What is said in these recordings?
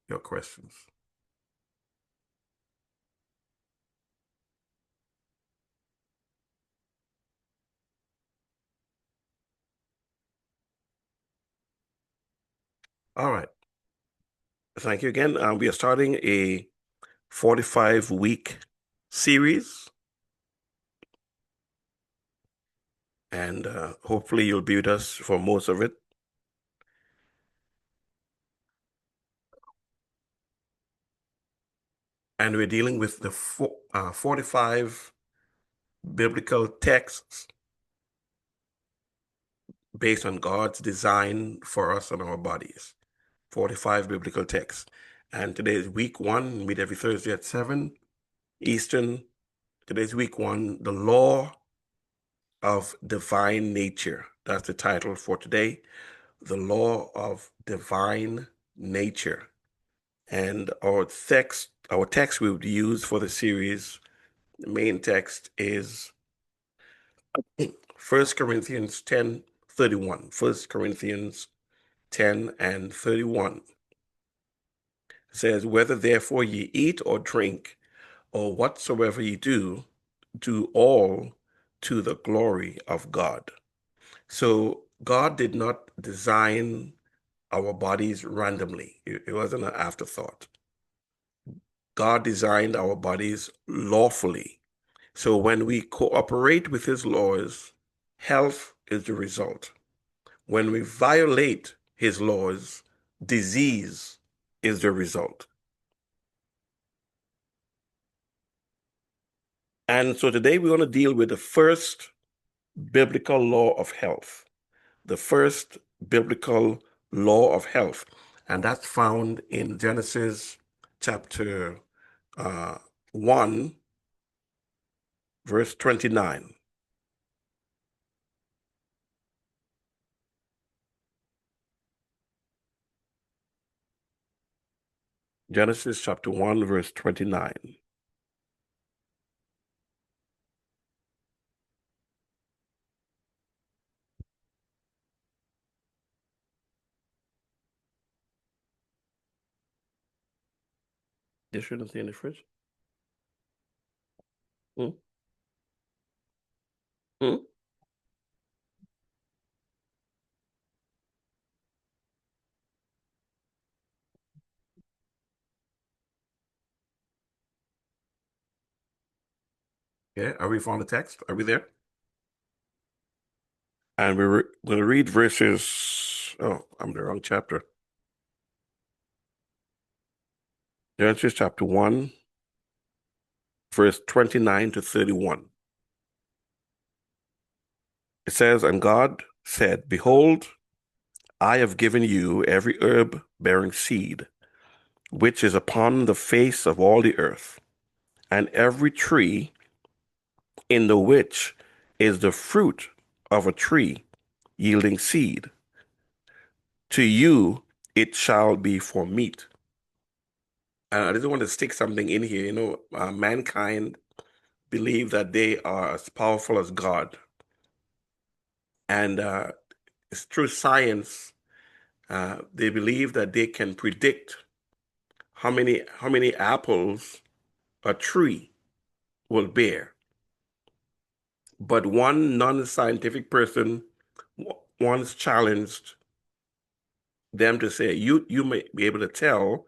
your questions. All right. Thank you again. We are starting a 45-week series, and hopefully you'll be with us for most of it. And we're dealing with the 45 biblical texts based on God's design for us and our bodies. 45 biblical texts. And today is week one, meet every Thursday at 7 Eastern. Today's week one, the law of divine nature. That's the title for today. The law of divine nature. And our text we would use for the series, the main text is 1 Corinthians 10:31. 1 Corinthians 10 and 31 says, "Whether therefore ye eat or drink, or whatsoever ye do, do all to the glory of God." So God did not design our bodies randomly. It wasn't an afterthought. God designed our bodies lawfully. So when we cooperate with his laws, health is the result. When we violate his laws, disease is the result. And so today we're going to deal with the first biblical law of health. The first biblical law of health. And that's found in Genesis chapter 1, verse 29. Genesis chapter 1, verse 29. This shouldn't say in the fridge. Hmm? Hmm? Yeah, are we found the text? Are we there? And we're going to read verses. Oh, I'm in the wrong chapter. Genesis chapter 1, verse 29 to 31. It says, "And God said, Behold, I have given you every herb bearing seed, which is upon the face of all the earth, and every tree in the which is the fruit of a tree yielding seed. To you it shall be for meat." I just want to stick something in here. Mankind believe that they are as powerful as God. And it's through science, they believe that they can predict how many apples a tree will bear. But one non-scientific person once challenged them to say, you may be able to tell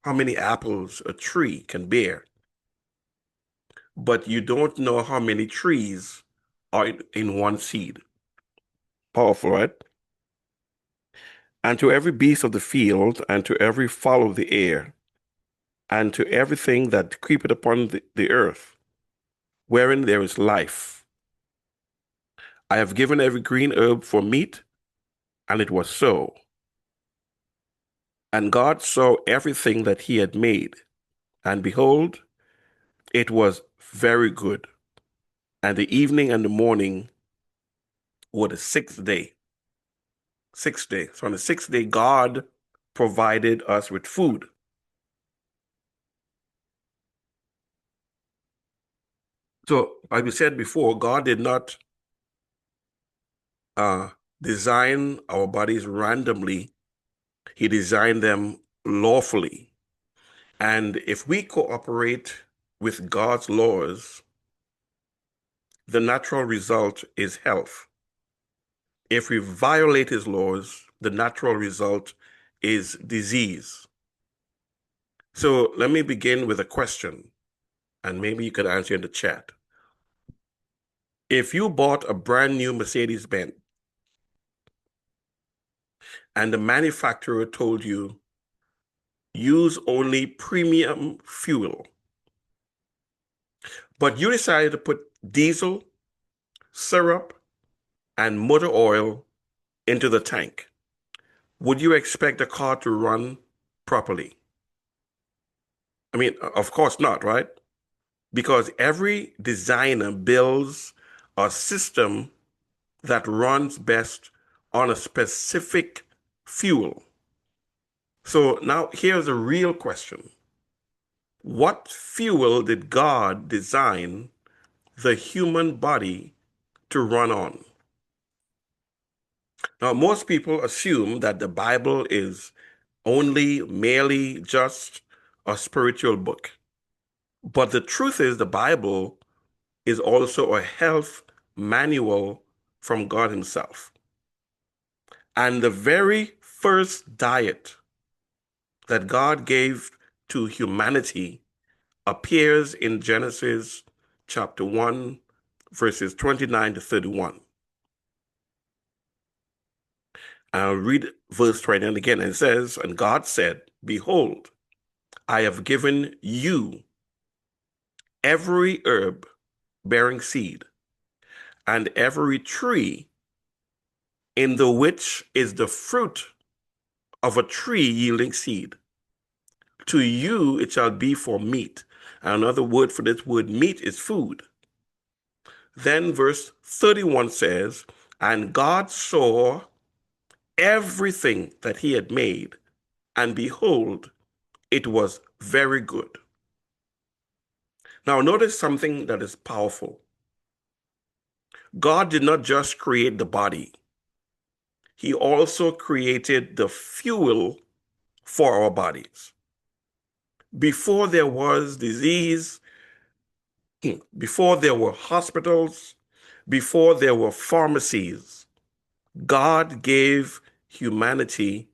how many apples a tree can bear, but you don't know how many trees are in one seed. Powerful, right? "And to every beast of the field, and to every fowl of the air, and to everything that creepeth upon the earth, wherein there is life, I have given every green herb for meat," and it was so. And God saw everything that he had made, and behold, it was very good. And the evening and the morning were the sixth day. Sixth day. So on the sixth day, God provided us with food. So, like we said before, God did not uh, design our bodies randomly. He designed them lawfully. And if we cooperate with God's laws, the natural result is health. If we violate his laws, the natural result is disease. So let me begin with a question, and maybe you could answer in the chat. If you bought a brand new Mercedes-Benz and the manufacturer told you use only premium fuel, but you decided to put diesel, syrup, and motor oil into the tank, would you expect the car to run properly? I mean, of course not, right? Because every designer builds a system that runs best on a specific fuel. So now here's a real question. What fuel did God design the human body to run on? Now, most people assume that the Bible is only merely just a spiritual book. But the truth is, the Bible is also a health manual from God Himself. And the very first diet that God gave to humanity appears in Genesis chapter 1, verses 29 to 31. I'll read verse 29 again. And it says, "And God said, Behold, I have given you every herb bearing seed, and every tree in the which is the fruit of a tree yielding seed. To you it shall be for meat." And another word for this word meat is food. Then verse 31 says, "And God saw everything that he had made, and behold, it was very good." Now, notice something that is powerful. God did not just create the body, he also created the fuel for our bodies. Before there was disease, before there were hospitals, before there were pharmacies, God gave humanity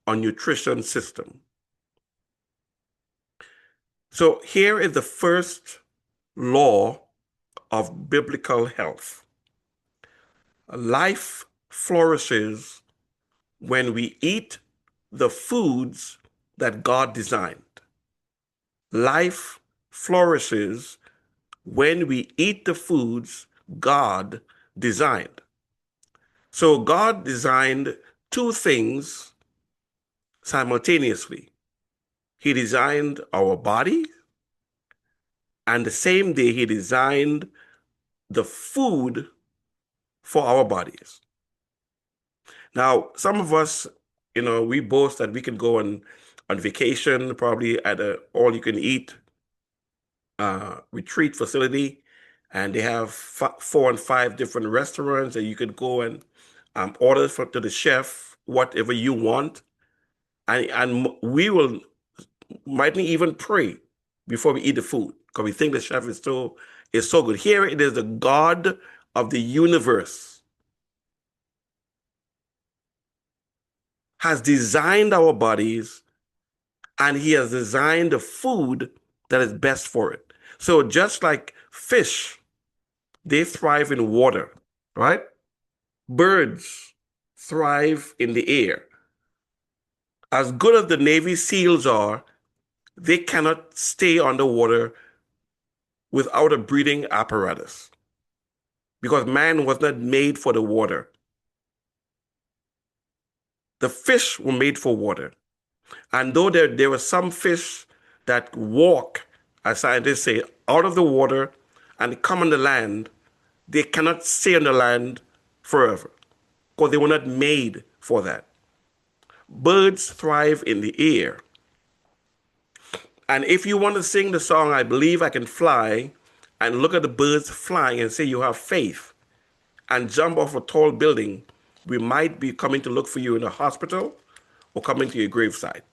a nutrition system. So here is the first law of biblical health. Life flourishes when we eat the foods that God designed. Life flourishes when we eat the foods God designed. So God designed two things simultaneously. He designed our body, and the same day he designed the food for our bodies. Now, some of us, we boast that we can go on vacation, probably at a all-you-can-eat retreat facility, and they have 4 and 5 different restaurants, and you could go and order to the chef whatever you want, and we mightn't even pray before we eat the food because we think the chef is so good. Here it is, the God of the universe has designed our bodies, and he has designed the food that is best for it. So just like fish, they thrive in water, right? Birds thrive in the air. As good as the Navy SEALs are, they cannot stay underwater without a breathing apparatus because man was not made for the water. The fish were made for water. And though there were some fish that walk, as scientists say, out of the water and come on the land, they cannot stay on the land forever because they were not made for that. Birds thrive in the air. And if you want to sing the song, "I Believe I Can Fly," and look at the birds flying and say you have faith and jump off a tall building, we might be coming to look for you in a hospital or coming to your graveside.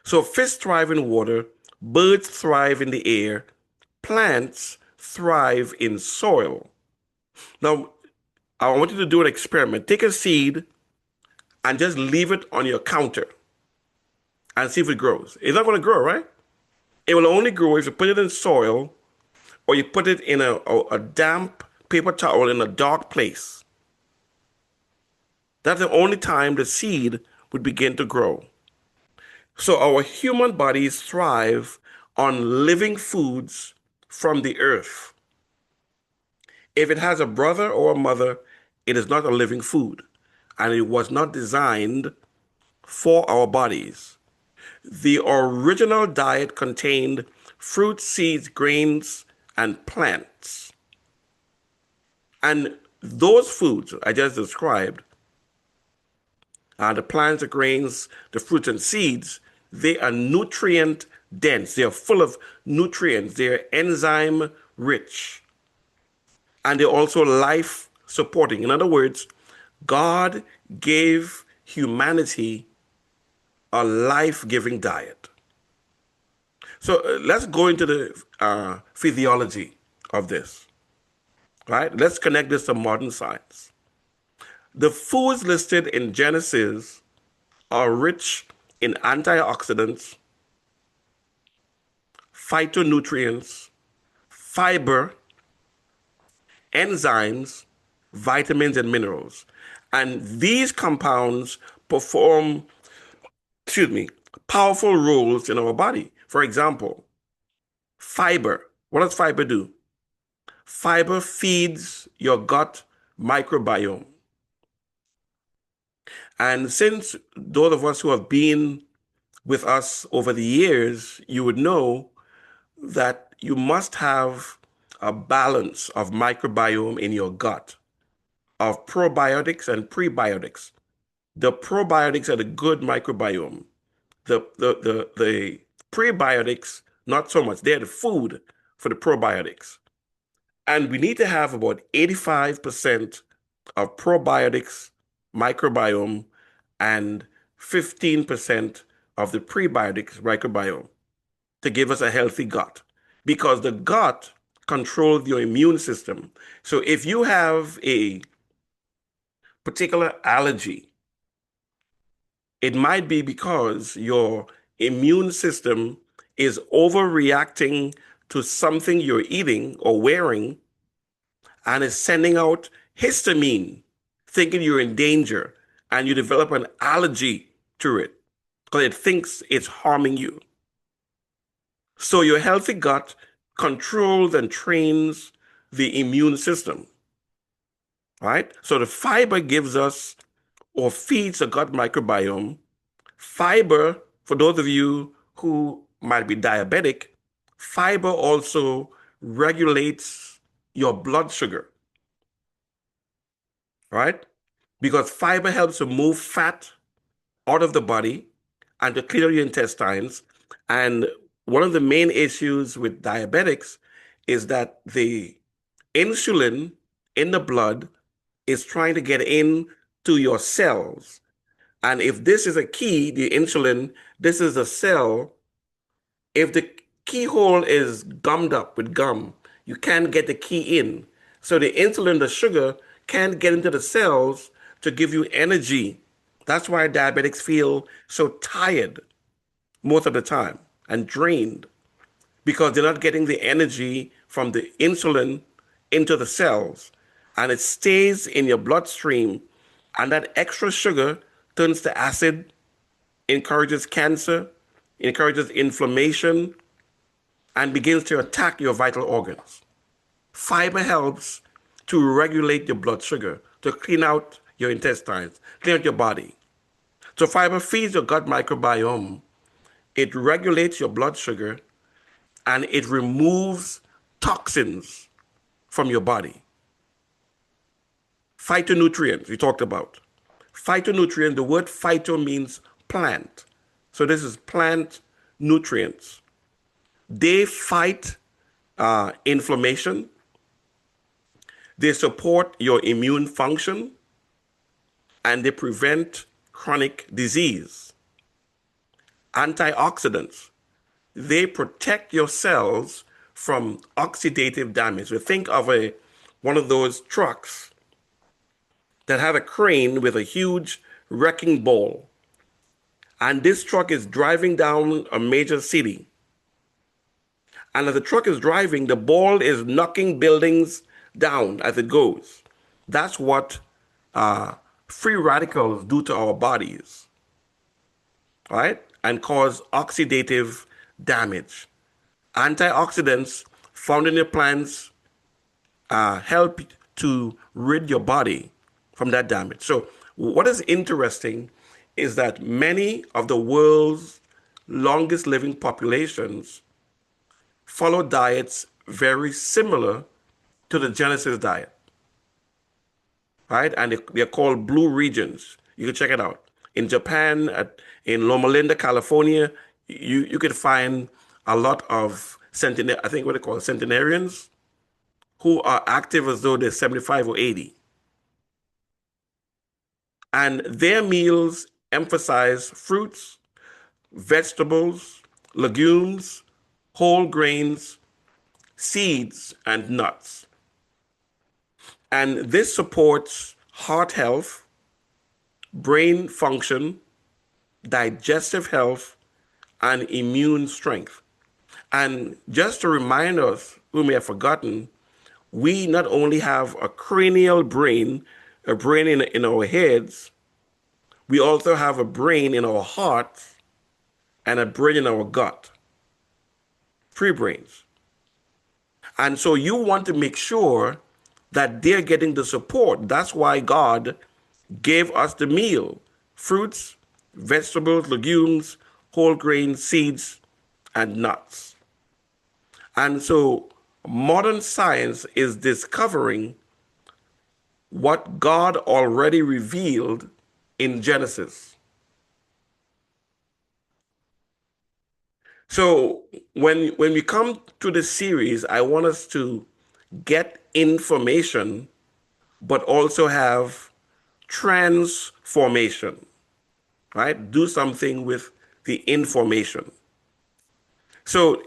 So fish thrive in water, birds thrive in the air, plants thrive in soil. Now, I want you to do an experiment. Take a seed and just leave it on your counter and see if it grows. It's not going to grow, right? It will only grow if you put it in soil or you put it in a damp paper towel in a dark place. That's the only time the seed would begin to grow. So our human bodies thrive on living foods from the earth. If it has a brother or a mother, it is not a living food, and it was not designed for our bodies. The original diet contained fruit, seeds, grains, and plants. And those foods I just described, the plants, the grains, the fruits, and seeds, they are nutrient dense. They are full of nutrients. They are enzyme rich. And they're also life supporting. In other words, God gave humanity a life giving diet. So let's go into the physiology of this, right? Let's connect this to modern science. The foods listed in Genesis are rich in antioxidants, phytonutrients, fiber, enzymes, vitamins, and minerals. And these compounds perform, excuse me, powerful roles in our body. For example, fiber. What does fiber do? Fiber feeds your gut microbiome. And since those of us who have been with us over the years, you would know that you must have a balance of microbiome in your gut, of probiotics and prebiotics. The probiotics are the good microbiome. The prebiotics, not so much. They're the food for the probiotics. And we need to have about 85% of probiotics microbiome and 15% of the prebiotics microbiome to give us a healthy gut. Because the gut controls your immune system. So if you have a particular allergy, it might be because your immune system is overreacting to something you're eating or wearing and is sending out histamine, thinking you're in danger, and you develop an allergy to it because it thinks it's harming you. So your healthy gut controls and trains the immune system, right? So the fiber gives us or feeds the gut microbiome. Fiber, for those of you who might be diabetic, fiber also regulates your blood sugar, right? Because fiber helps to move fat out of the body and to clear your intestines. And one of the main issues with diabetics is that the insulin in the blood is trying to get in to your cells. And if this is a key, the insulin, this is a cell. If the keyhole is gummed up with gum, you can't get the key in. So the insulin, the sugar, can't get into the cells to give you energy. That's why diabetics feel so tired most of the time and drained because they're not getting the energy from the insulin into the cells. And it stays in your bloodstream. And that extra sugar turns to acid, encourages cancer, encourages inflammation, and begins to attack your vital organs. Fiber helps to regulate your blood sugar, to clean out your intestines, clean out your body. So fiber feeds your gut microbiome. It regulates your blood sugar and it removes toxins from your body. Phytonutrients, we talked about. Phytonutrient, the word phyto means plant. So this is plant nutrients. They fight inflammation. They support your immune function and they prevent chronic disease. antioxidants. They protect your cells from oxidative damage. So think of a one of those trucks that have a crane with a huge wrecking ball. And this truck is driving down a major city. And as the truck is driving, the ball is knocking buildings down as it goes. That's what uh, free radicals do to our bodies, right? And cause oxidative damage. Antioxidants found in your plants help to rid your body from that damage. So, what is interesting is that many of the world's longest living populations follow diets very similar to the Genesis diet, right? And they're called blue regions. You can check it out. In Japan, in Loma Linda, California, you could find a lot of I think what they call centenarians who are active as though they're 75 or 80. And their meals emphasize fruits, vegetables, legumes, whole grains, seeds, and nuts. And this supports heart health, brain function, digestive health, and immune strength. And just to remind us who may have forgotten, we not only have a cranial brain, a brain in our heads, we also have a brain in our hearts and a brain in our gut. Three brains. And so you want to make sure that they're getting the support. That's why God gave us the meal: fruits, vegetables, legumes, whole grains, seeds, and nuts. And so modern science is discovering what God already revealed in Genesis. So when we come to this series, I want us to get information, but also have transformation, right? Do something with the information. So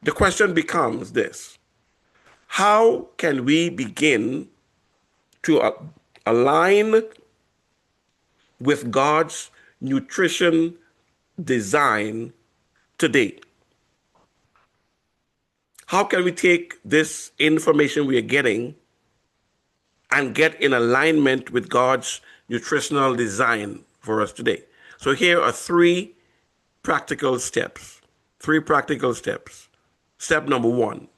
the question becomes this: how can we begin to align with God's nutrition design today? How can we take this information we are getting and get in alignment with God's nutritional design for us today? So here are three practical steps. Three practical steps. Step number one: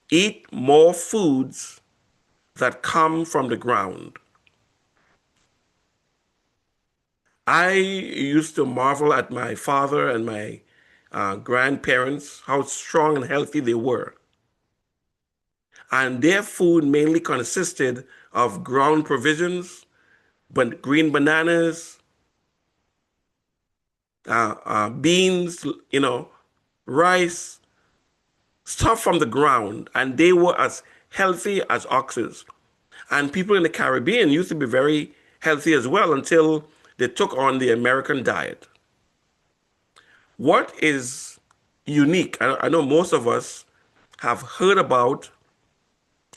eat more foods that come from the ground. I used to marvel at my father and my grandparents, how strong and healthy they were. And their food mainly consisted of ground provisions, but green bananas, beans, rice, stuff from the ground. And they were as healthy as oxes. And people in the Caribbean used to be very healthy as well until they took on the American diet. What is unique? I know most of us have heard about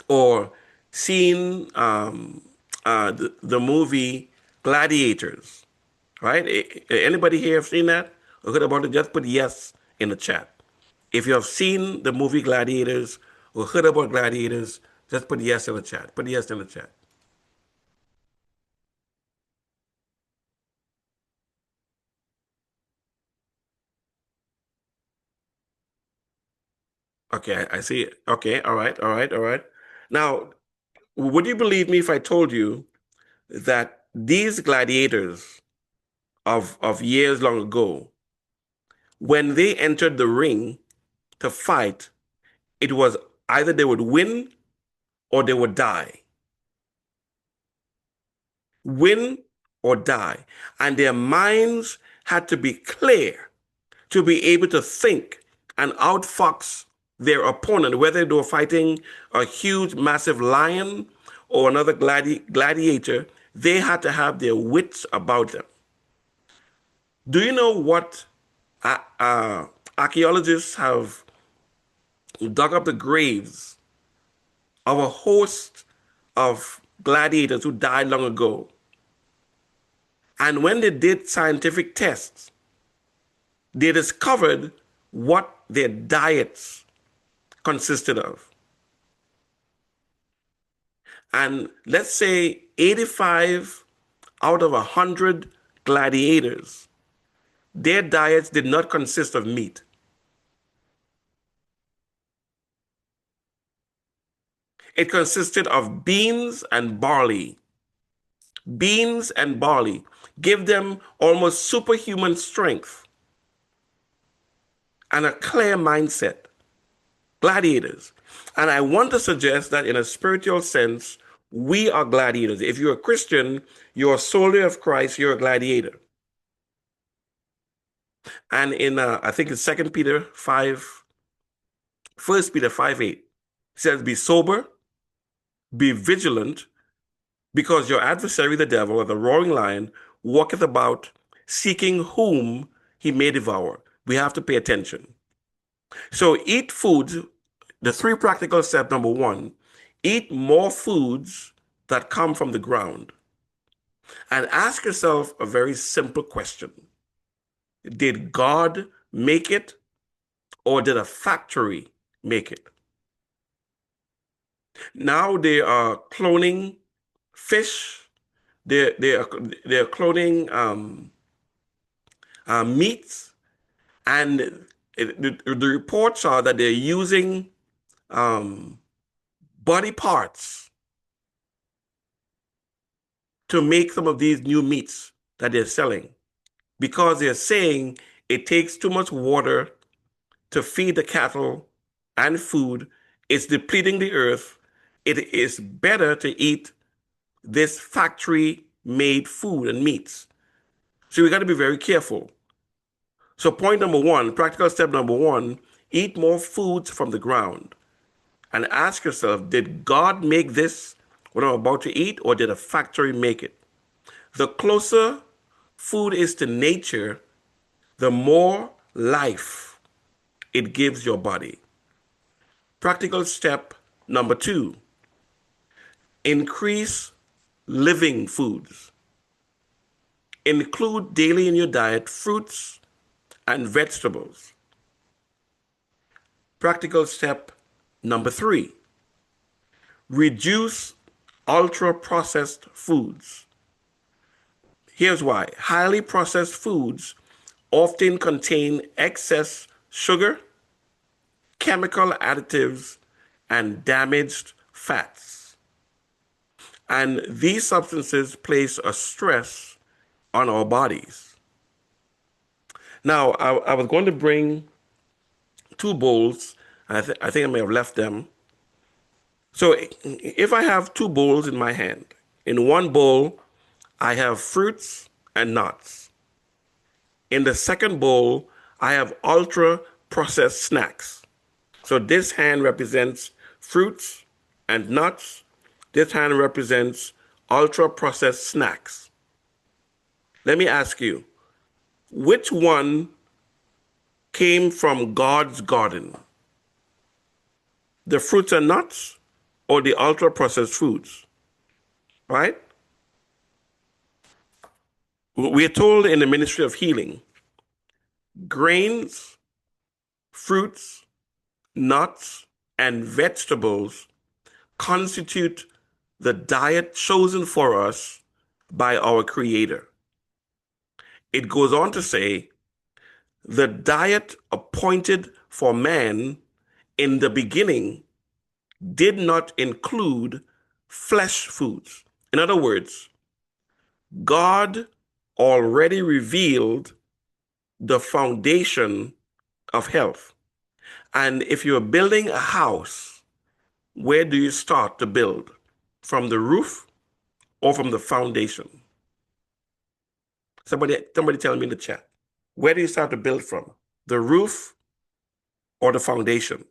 or seen the movie Gladiators, right? Anybody here have seen that or heard about it? Just put yes in the chat. If you have seen the movie Gladiators or heard about Gladiators, just put yes in the chat. Put yes in the chat. Okay, I see it. Okay, all right, all right, all right. Now, would you believe me if I told you that these gladiators of years long ago, when they entered the ring to fight, it was either they would win or they would die. Win or die. And their minds had to be clear to be able to think and outfox their opponent, whether they were fighting a huge, massive lion or another gladiator. They had to have their wits about them. Do you know what uh, uh, archaeologists have dug up the graves of a host of gladiators who died long ago? And when they did scientific tests, they discovered what their diets consisted of. And let's say 85 out of 100 gladiators, their diets did not consist of meat. It consisted of beans and barley. Beans and barley give them almost superhuman strength and a clear mindset. Gladiators. And I want to suggest that in a spiritual sense, we are gladiators. If you're a Christian, you're a soldier of Christ, you're a gladiator. And in I think it's Second Peter 5, 1 Peter 5:8, it says, "Be sober, be vigilant, because your adversary the devil, or the roaring lion, walketh about, seeking whom he may devour." We have to pay attention. So eat foods. The three practical steps: number one, eat more foods that come from the ground. And ask yourself a very simple question: did God make it, or did a factory make it? Now they are cloning fish. They're cloning meats, and the reports are that they're using um, body parts to make some of these new meats that they're selling, because they're saying it takes too much water to feed the cattle and food. It's depleting the earth. It is better to eat this factory made food and meats. So we got to be very careful. So, point number one, practical step number one, eat more foods from the ground. And ask yourself, did God make this, what I'm about to eat, or did a factory make it? The closer food is to nature, the more life it gives your body. Practical step number two, increase living foods. Include daily in your diet fruits and vegetables. Practical step number three, reduce ultra processed foods. Here's why: highly processed foods often contain excess sugar, chemical additives, and damaged fats. And these substances place a stress on our bodies. Now, I was going to bring two bowls. I think I may have left them. So if I have two bowls in my hand, in one bowl, I have fruits and nuts. In the second bowl, I have ultra processed snacks. So this hand represents fruits and nuts. This hand represents ultra processed snacks. Let me ask you, which one came from God's garden? The fruits and nuts or the ultra processed foods? Right? We are told in the ministry of healing, grains, fruits, nuts, and vegetables constitute the diet chosen for us by our Creator. It goes on to say, the diet appointed for man in the beginning did not include flesh foods. In other words, God already revealed the foundation of health. And if you're building a house, where do you start to build? From the roof or from the foundation? Somebody tell me in the chat. Where do you start to build from? The roof or the foundation?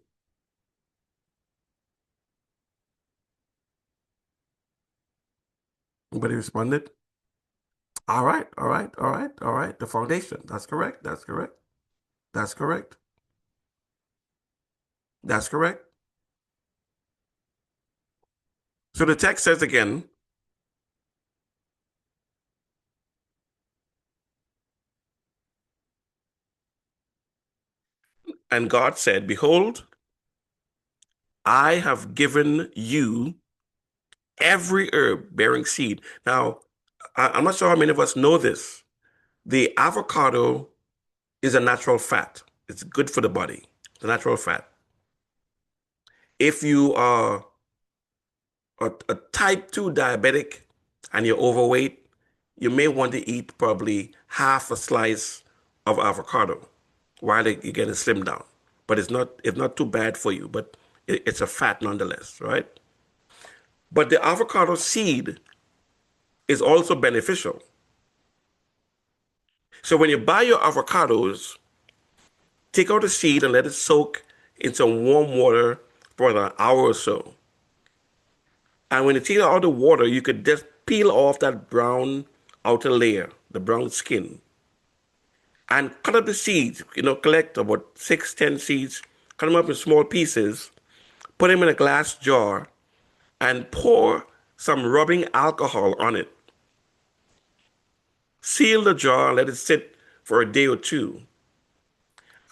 Nobody responded? All right, all right, all right, all right. The foundation. That's correct. That's correct. That's correct. That's correct. So the text says again, and God said, Behold, I have given you every herb bearing seed. Now, I'm not sure how many of us know this. The avocado is a natural fat. It's good for the body. It's a natural fat. If you are a type 2 diabetic and you're overweight, you may want to eat probably half a slice of avocado while you're getting slimmed down. But it's not too bad for you, but it's a fat nonetheless, right? But the avocado seed is also beneficial. So when you buy your avocados, take out the seed and let it soak in some warm water for an hour or so. And when you take out all the water, you could just peel off that brown outer layer, the brown skin, and cut up the seeds. Collect about 6, 10 seeds, cut them up in small pieces, put them in a glass jar, and pour some rubbing alcohol on it. Seal the jar and let it sit for a day or two.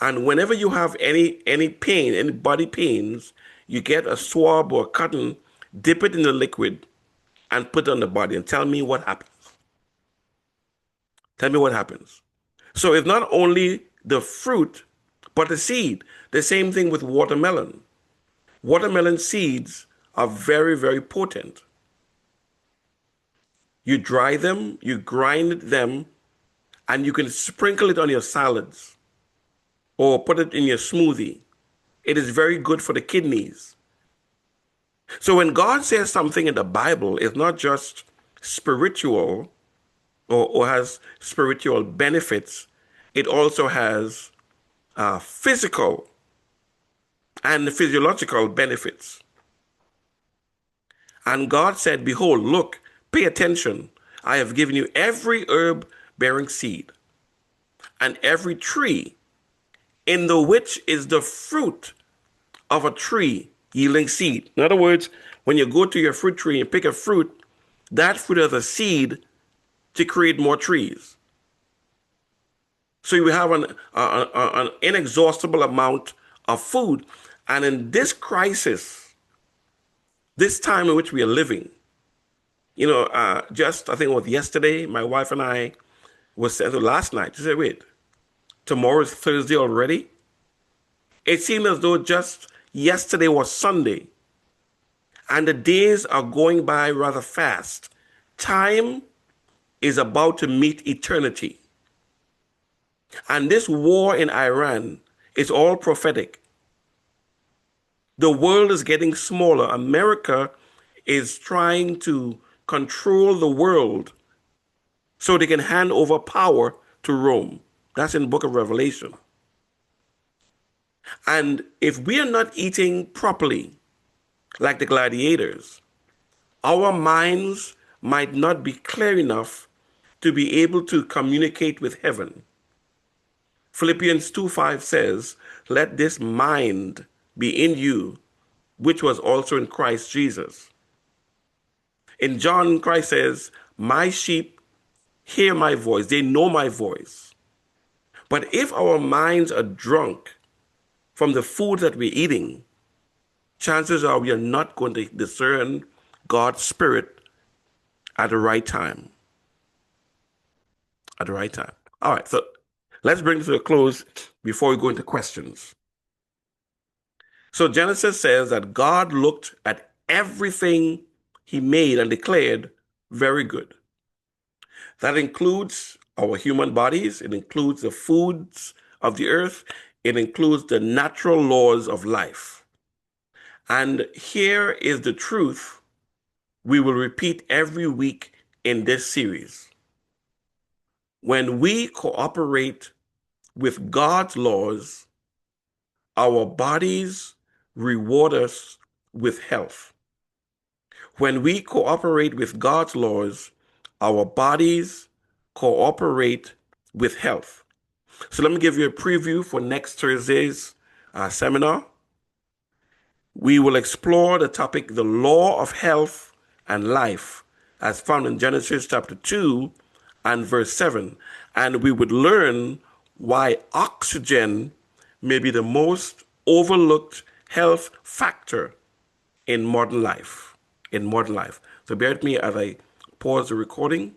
And whenever you have any pain, any body pains, you get a swab or a cotton, dip it in the liquid, and put it on the body and tell me what happens. Tell me what happens. So it's not only the fruit, but the seed. The same thing with watermelon. Watermelon seeds are very, very potent. You dry them, you grind them, and you can sprinkle it on your salads or put it in your smoothie. It is very good for the kidneys. So when God says something in the Bible, it's not just spiritual or has spiritual benefits, it also has physical and physiological benefits. And God said, Behold, look, pay attention. I have given you every herb bearing seed, and every tree in the which is the fruit of a tree yielding seed. In other words, when you go to your fruit tree and pick a fruit, that fruit is a seed to create more trees. So you have an inexhaustible amount of food. And in this crisis, this time in which we are living, just I think it was yesterday, my wife and I was saying, last night, she said, wait, tomorrow is Thursday already? It seemed as though just yesterday was Sunday, and the days are going by rather fast. Time is about to meet eternity. And this war in Iran is all prophetic. The world is getting smaller. America is trying to control the world so they can hand over power to Rome. That's in the book of Revelation. And if we are not eating properly, like the gladiators, our minds might not be clear enough to be able to communicate with heaven. Philippians 2:5 says, Let this mind be in you, which was also in Christ Jesus. In John, Christ says, My sheep hear my voice, they know my voice. But if our minds are drunk from the food that we're eating, chances are we are not going to discern God's Spirit at the right time. At the right time. All right, so let's bring this to a close before we go into questions. So Genesis says that God looked at everything he made and declared very good. That includes our human bodies, it includes the foods of the earth, it includes the natural laws of life. And here is the truth we will repeat every week in this series. When we cooperate with God's laws, our bodies reward us with health. When we cooperate with God's laws, our bodies cooperate with health. So let me give you a preview for next Thursday's seminar. We will explore the topic, the law of health and life, as found in Genesis chapter 2 and verse 7. And we would learn why oxygen may be the most overlooked health factor in modern life. In modern life. So bear with me as I pause the recording.